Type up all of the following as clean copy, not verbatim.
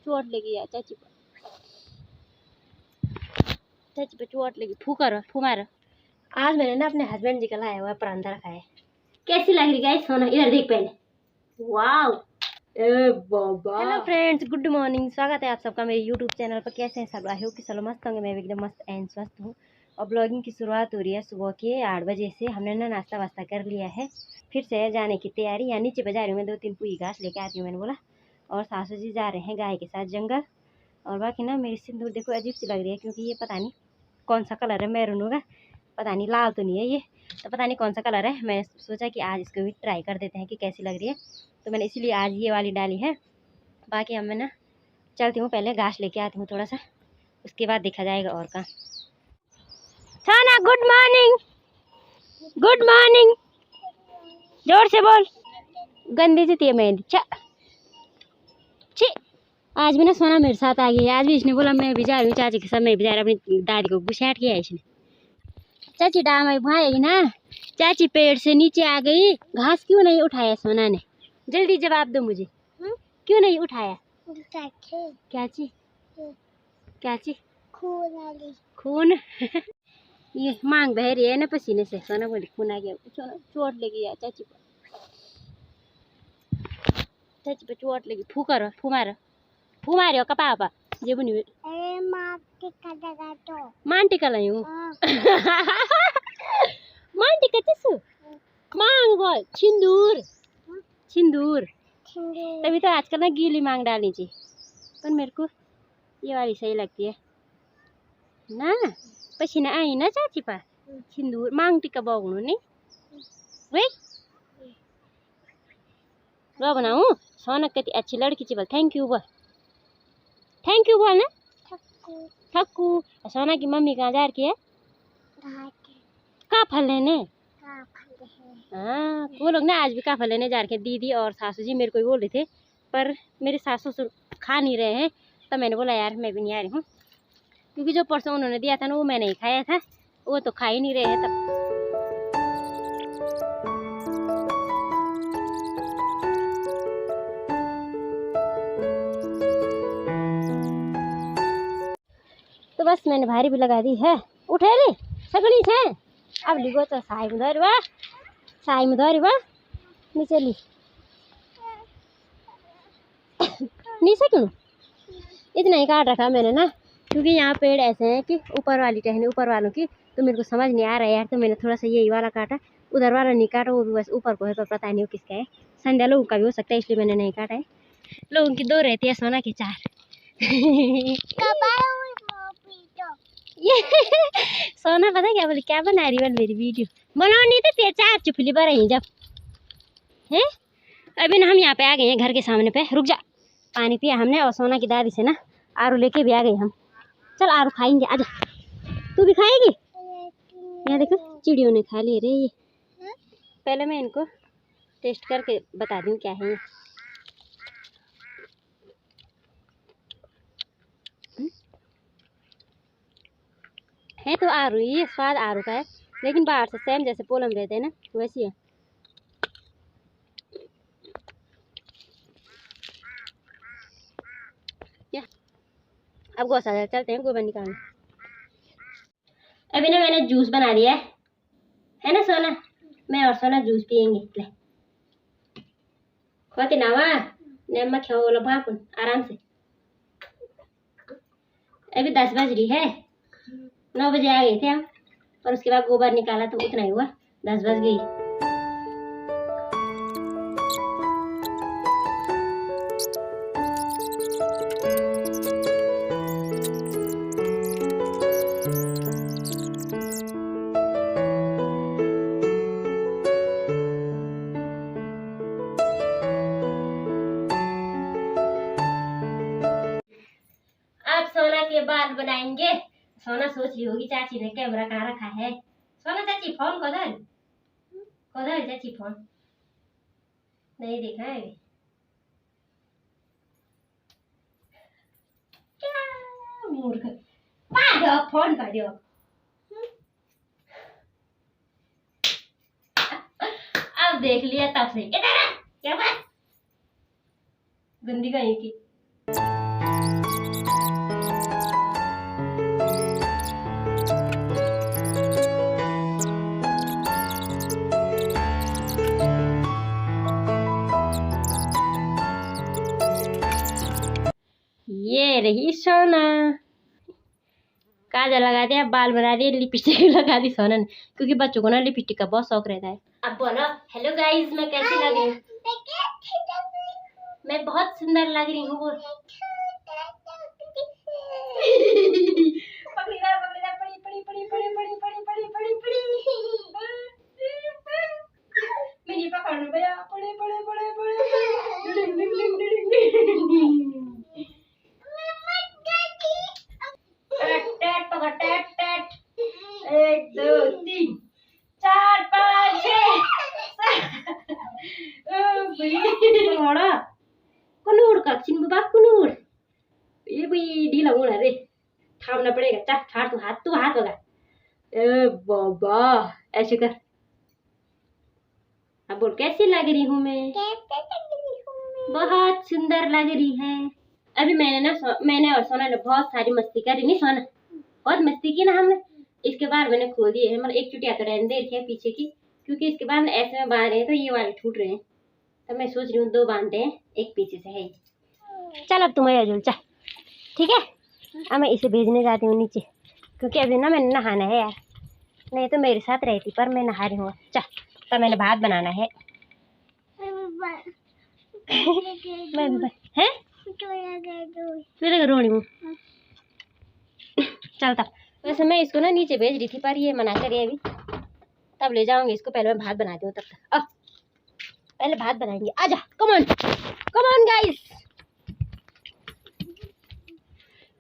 चोट लगी यार चाची पे चोट लगी। फू मारो। आज मैंने ना अपने हस्बैंड जी का लाया हुआ परांठा रखा है। कैसी लग रही गाइस सोना? इधर देख पहले। वाओ ए बाबा। Hello friends, good morning. स्वागत है आप सबका मेरे यूट्यूब चैनल पर। कैसे हैं सब? आई होप कि सब मस्त होंगे। मैं भी एकदम मस्त एंड स्वस्थ हूँ। और ब्लॉगिंग की शुरुआत हो रही है सुबह के 8 बजे से। हमने ना नाश्ता वास्ता कर लिया है, फिर से जाने की तैयारी। यहाँ नीचे बाजार रही हूँ मैं, 2-3 पूरी घास लेके आती हूँ मैंने बोला। और सासू जी जा रहे हैं गाय के साथ जंगल। और बाकी ना मेरी सिंदूर देखो अजीब सी लग रही है, क्योंकि ये पता नहीं कौन सा कलर है, मैरून होगा, पता नहीं, लाल तो नहीं है ये, तो पता नहीं कौन सा कलर है। मैं सोचा कि आज इसको भी ट्राई कर देते हैं कि कैसी लग रही है, तो मैंने इसीलिए आज ये वाली डाली है। बाकी अब मैं ना चलती हूँ, पहले घास लेके आती हूँ थोड़ा सा, उसके बाद देखा जाएगा और का। सोना गुड मॉर्निंग। गुड मॉर्निंग, जोर से बोल। गंदी सी थी मेहंदी। छी, आज भी ना सोना मेरे साथ आ गई है। आज भी इसने बोला मैं भी जा रही हूँ चाची के साथ, मैं भी जा रही हूँ। अपनी दादी को घुसाट किया है इसने। चाची डाम भाई ना, चाची पेड़ से नीचे आ गई। घास क्यों नहीं उठाया सोना ने? जल्दी जवाब दो मुझे। क्यों नहीं उठाया? क्या चीज? क्या चीज? खून। ये मांग बह रही है ना पसीने से। सोना बोली खून आ गया। चोट लगी है चाची को। चाची पे चोट लगी। फू मारो कपा पा जे बुनी मान टिका लायूं। मान टिका चसु मांग बोल सिंदूर। तभी तो आजकल ना गीली मांग डालनी चाहिए, पर मेरे को ये वाली सही लगती है ना। पसीना आई ना चाची पा। सिंदूर मांग टिका बोगनु नहीं वे रो बनाऊं। सोना कितनी अच्छी लड़की थी। बोल थैंक यू बोल ना। थक्कू। सोना की मम्मी कहाँ जा रही है? का फल लेने। हाँ, वो लोग ना आज भी का फल लेने जा रहे हैं। दीदी और सासू जी मेरे को ही बोल रहे थे, पर मेरे सासू ससुर खा नहीं रहे हैं, तो मैंने बोला यार मैं भी नहीं आ रही हूँ, क्योंकि जो परसों उन्होंने दिया था ना वो मैंने ही खाया था, वो तो खा ही नहीं रहे हैं। तब तो बस मैंने भारी भी लगा दी है। उठे रे सगड़ी से अब लिगो तो साई में धरी बा नीचे ली नीचे क्यों इतना ही काट रखा मैंने ना, क्योंकि यहाँ पेड़ ऐसे हैं कि ऊपर वाली टहनी ऊपर वालों की, तो मेरे को समझ नहीं आ रहा है यार, तो मैंने थोड़ा सा यही वाला काटा, उधर वाला नहीं काटा, वो भी बस ऊपर को है, तो पता नहीं वो किसका है। संध्या लोगों का भी हो सकता है, इसलिए मैंने नहीं काटा है। लोगों की 2 रहती है, सोना की 4। ये सोना पता क्या बोली, क्या बना रही है मेरी वीडियो बनानी तो 4 चुपली पर रही जब है। अभी ना हम यहाँ पे आ गए हैं घर के सामने पे। रुक जा, पानी पिया हमने, और सोना की दादी से ना आरू लेके भी आ गई हम। चल आरू खाएंगे, आजा। तू भी खाएगी? यहाँ देखो चिड़ियों ने खा लिए रे ये। पहले मैं इनको टेस्ट करके बता दूँ क्या है ये। है तो आरू, ये स्वाद आरू का है, लेकिन बाहर से सेम जैसे पोलम रहते हैं ना वैसी है। क्या अब गौशाला चलते हैं गोबर निकालने। अभी ना मैंने जूस बना दिया है ना सोना, मैं और सोना जूस पियेंगे। ले खोते नावा नमक खाओ लो भापुन आराम से। अभी 10 बज रही है, 9 बजे आ गए थे हम, और उसके बाद गोबर निकाला तो उतना ही हुआ, 10 बज गई। अब सोना के बाल बनाएंगे। सोना सोच रही होगी चाची ने कैमरा कहाँ रखा है। सोना चाची फोन कोधर चाची फोन नहीं देखा है क्या मूर्ख। पा दो फोन पा दो। अब देख लिया तब से इधर क्या बात गंदी कहीं की। ये रही सोना, काजल लगा दिया, बाल बना दिए, लिपस्टिक लगा दी सोना ने, क्योंकि बच्चों को ना लिपस्टिक का बहुत शौक रहता है। अब बोलो हेलो गाइस, मैं कैसी लग रही हूँ? मैं बहुत सुंदर लग रही हूँ। एक दो तीन चार पाँच कुनूर का चिन्ह बाप कुनूर ये भी ढीला होना रे, थामना पड़ेगा। चा फाड़ तू हाथ लगा। ए बाबा ऐसे कर। अब बोल कैसी लग रही हूँ मैं? बहुत सुंदर लग रही है। अभी मैंने और सोना ने बहुत सारी मस्ती करी, नहीं सोना? बहुत मस्ती की ना हमने। इसके बाद मैंने खोल दिए है, मतलब एक चुटिया तो रहने दे रखी है पीछे की, क्योंकि इसके बाद ऐसे में बांध रहे हैं तो ये वाले टूट रहे हैं, तो मैं सोच रही हूँ 2 बांधते हैं, एक पीछे से है। चल अब तुम आ चल, ठीक है? अब मैं इसे भेजने जाती हूँ नीचे, क्योंकि अभी ना मैंने नहाना है यार, नहीं तो मेरे साथ रहती, पर मैं नहा रही हूँ। चल तो मैंने भात बनाना है। मैं भी हैं रोनी हूँ। चलता वैसे मैं इसको ना नीचे भेज रही थी, पर ये मना करिए अभी, तब ले जाऊंगी इसको। पहले मैं भात बनाती हूँ, तब तक पहले भात बनाएंगे। आजा कम ऑन गाइस।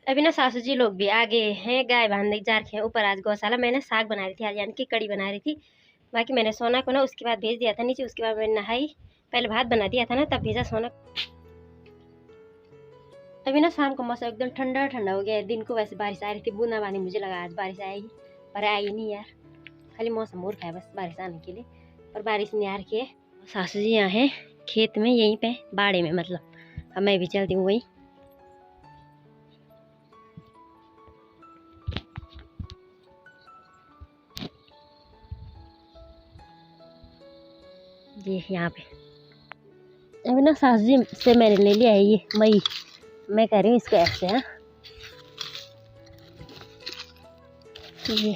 अभी ना सासू जी लोग भी आगे हैं, गाय बांधने जा रखे हैं ऊपर। आज गौशाला मैंने साग बना रही थी आज, यानी कि कड़ी बना रही थी। बाकी मैंने सोना को ना उसके बाद भेज दिया था नीचे, उसके बाद मैंने नहाई, पहले भात बना दिया था ना, तब भेजा सोना। अभी ना शाम का मौसम एकदम ठंडा ठंडा हो गया है। दिन को वैसे बारिश आ रही थी, बूंदाबांदी, मुझे लगा आज बारिश आएगी, पर आई नहीं यार। खाली मौसम मूर्ख है बस बारिश आने के लिए, और बारिश नहीं आ रही है। सासू जी यहाँ हैं खेत में, यहीं पे बाड़े में, मतलब अब मैं भी चलती हूँ वहीं। ये यहाँ पे अभी ना सासू जी से मैंने ले लिया है ये मई, मैं कह रही हूँ इसको ऐसे। हाँ ये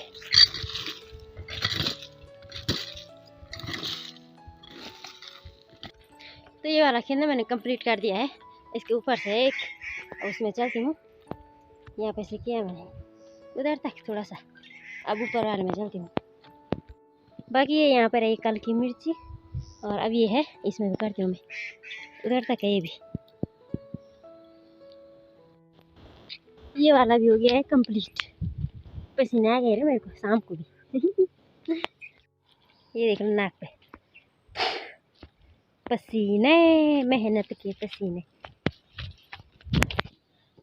तो ये वाला खेल ना मैंने कंप्लीट कर दिया है। इसके ऊपर से एक उसमें चलती हूँ, यहाँ पे से किया मैंने उधर तक थोड़ा सा, अब ऊपर वाले में चलती हूँ। बाकी ये यहाँ पर है कल की मिर्ची, और अब ये है इसमें भी करती हूँ मैं, उधर तक है ये भी। ये वाला भी हो गया है कंप्लीट। पसीने आ गए रे मेरे को शाम को भी। ये देख लो नाक पे पसीने, मेहनत के पसीने।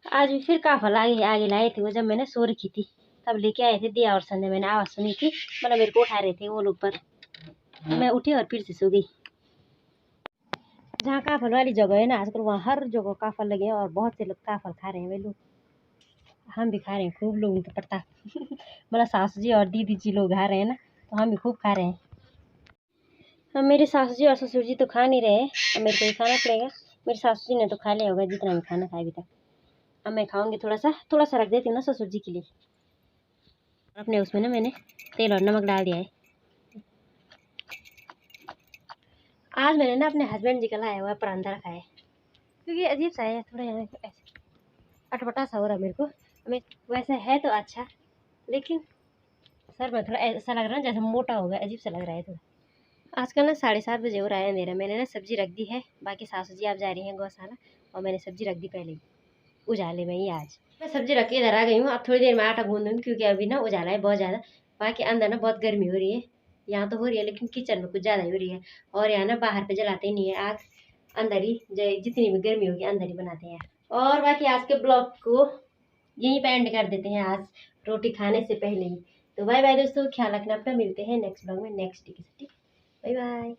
आज भी फिर काफल आगे लाए थे वो, जब मैंने सो रखी थी तब लेके आए थे। दिया और संजय मैंने आवाज़ सुनी थी, मतलब मेरे को उठा रहे थे वो लोग, पर मैं उठी और फिर से सो गई। जहाँ काफल वाली जगह है ना आजकल, वहाँ हर जगह काफल लगे हैं, और बहुत से लोग काफल खा रहे हैं। वे लोग, हम भी खा रहे हैं खूब, लोगों को पता। मतलब सासू जी और दीदी जी लोग खा रहे हैं ना, तो हम भी खूब खा रहे हैं। अब मेरे सासू जी और ससुर जी तो खा नहीं रहे, अब मेरे को ही खाना पड़ेगा। मेरे सासू जी ने तो खा लिया होगा जितना भी खाना खाया अभी तक। अब मैं खाऊंगी, थोड़ा सा रख देती हूँ ना ससुर जी के लिए। अपने उसमें ना मैंने तेल और नमक डाल दिया है। आज मैंने ना अपने हस्बैंड जी का लाया हुआ परांठा रखा है, क्योंकि अजीब सा है थोड़ा, यहाँ ऐसे अटपटा सा हो रहा है मेरे को। हमें वैसे है तो अच्छा, लेकिन सर में थोड़ा ऐसा लग रहा है जैसे मोटा होगा, अजीब सा लग रहा है थोड़ा। आजकल ना 7:30 बजे हो रहा है अंधेरा। मैंने ना सब्जी रख दी है, बाकी सासू जी आप जा रही हैं गौशाला, और मैंने सब्जी रख दी पहले ही उजाले में ही। आज मैं सब्जी रख के इधर आ गई हूँ। अब थोड़ी देर में आटा गूंद दूँगी, क्योंकि अभी ना उजाला है बहुत ज़्यादा। बाकी अंदर ना बहुत गर्मी हो रही है, यहाँ तो हो रही है, लेकिन किचन में कुछ ज़्यादा ही हो रही है। और यहाँ ना बाहर पे जलाते ही नहीं है आग, अंदर ही जितनी भी गर्मी होगी अंदर ही बनाते हैं। और बाकी आज के ब्लॉग को यहीं पे एंड कर देते हैं, आज रोटी खाने से पहले ही। तो बाय बाय दोस्तों, ख्याल रखना अपना, मिलते हैं नेक्स्ट ब्लॉग में नेक्स्ट डे के साथ। Bye bye.